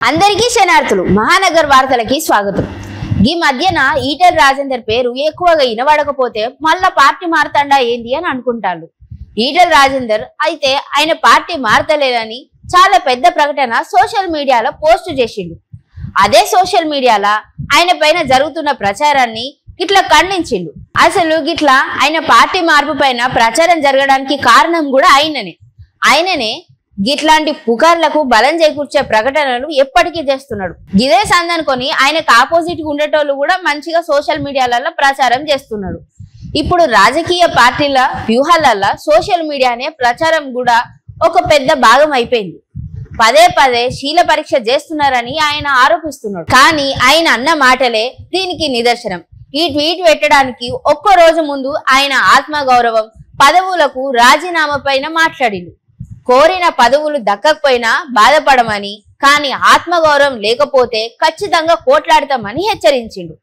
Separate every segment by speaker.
Speaker 1: అందరికీ శనార్థులు మహానగర్ వార్తలకి స్వాగతం। ఈ మధ్యన ఈటెల రాజేందర్ పేరు ఎక్కువగా వినబడకపోతే మళ్ళా పార్టీ మారతాండా ఏంది అని అనుకుంటారు। ఈటెల రాజేందర్ అయితే ఆయన పార్టీ మారతలేదని చాలా పెద్ద ప్రకటన సోషల్ మీడియాలో పోస్ట్ చేసిండు। అదే సోషల్ మీడియాలో ఆయన పైన జరుగుతున్న ప్రచారాన్ని ఇట్లా ఖండించిండు। అసలు గిట్లా ఆయన పార్టీ మార్పు పైన ప్రచారం జరగడానికి కారణం కూడా ఆయననే గిట్లాంటి పుకార్లకు బలం చేకూర్చే ప్రకటనలు ఎప్పటికీ చేస్తున్నాడు। ఇదే సందనుకొని ఆయనకు ఆపోజిట్ ఉండేటోళ్ళు కూడా మంచిగా సోషల్ మీడియాలలో ప్రచారం చేస్తున్నాడు। ఇప్పుడు రాజకీయ పార్టీల వ్యూహాలలో సోషల్ మీడియానే ప్రచారం కూడా ఒక పెద్ద భాగం అయిపోయింది। పదే పదే శీల పరీక్ష చేస్తున్నారని ఆయన ఆరోపిస్తున్నాడు। కానీ ఆయన అన్న మాటలే దీనికి నిదర్శనం। ఈ ట్వీట్ పెట్టడానికి ఒక్క రోజు ముందు ఆయన ఆత్మగౌరవం పదవులకు రాజీనామా పైన మాట్లాడిండు। కోరిన పదవులు దక్కకపోయినా బాధపడమని, కానీ ఆత్మగౌరవం లేకపోతే ఖచ్చితంగా కోట్లాడతామని హెచ్చరించిండు।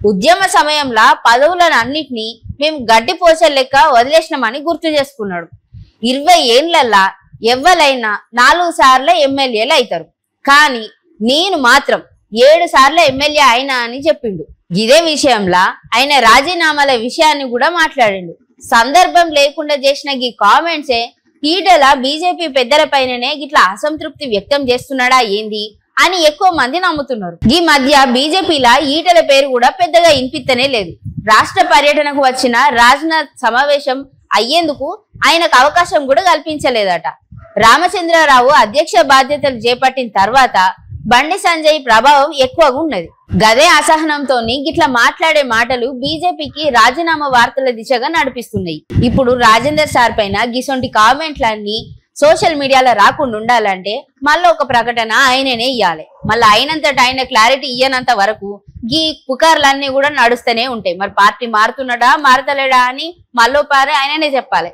Speaker 1: ఉద్యమ సమయంలో పదవులను అన్నిటినీ మేము గడ్డిపోసే లెక్క వదిలేసినామని గుర్తు చేసుకున్నాడు। 20 ఏళ్లల్లా ఎవ్వలైనా 4 సార్లు ఎమ్మెల్యేలు అవుతారు, కానీ నేను మాత్రం 7 సార్లు ఎమ్మెల్యే అయినా అని చెప్పిండు। ఇదే విషయంలో ఆయన రాజీనామాల విషయాన్ని కూడా మాట్లాడిండు। సందర్భం లేకుండా చేసిన ఈ కామెంట్సే ఈటెల బీజేపీ పెద్దల పైననే గిట్లా అసంతృప్తి వ్యక్తం చేస్తున్నాడా ఏంది అని ఎక్కువ మంది నమ్ముతున్నారు। ఈ మధ్య బీజేపీలా ఈటెల పేరు కూడా పెద్దగా వినిపిస్తనే లేదు। రాష్ట్ర పర్యటనకు వచ్చిన రాజ్నాథ్ సమావేశం అయ్యేందుకు ఆయనకు అవకాశం కూడా కల్పించలేదట। రామచంద్రరావు అధ్యక్ష బాధ్యతలు చేపట్టిన తర్వాత బండి సంజయ్ ప్రభావం ఎక్కువగా ఉన్నది। గదే అసహనంతో గిట్లా మాట్లాడే మాటలు బీజేపీకి రాజీనామా వార్తల దిశగా నడిపిస్తున్నాయి। ఇప్పుడు రాజేందర్ సార్ పైన గిసొంటి కామెంట్లన్నీ సోషల్ మీడియాలో రాకుండా ఉండాలంటే మళ్ళీ ఒక ప్రకటన ఆయననే ఇవ్వాలి। మళ్ళీ అయినంతట ఆయన క్లారిటీ ఇయ్యనంత వరకు ఈ పుకార్లన్నీ కూడా నడుస్తూనే ఉంటాయి। మరి పార్టీ మారుతున్నాడా మారతలేడా అని మళ్ళీ ఆయననే చెప్పాలి।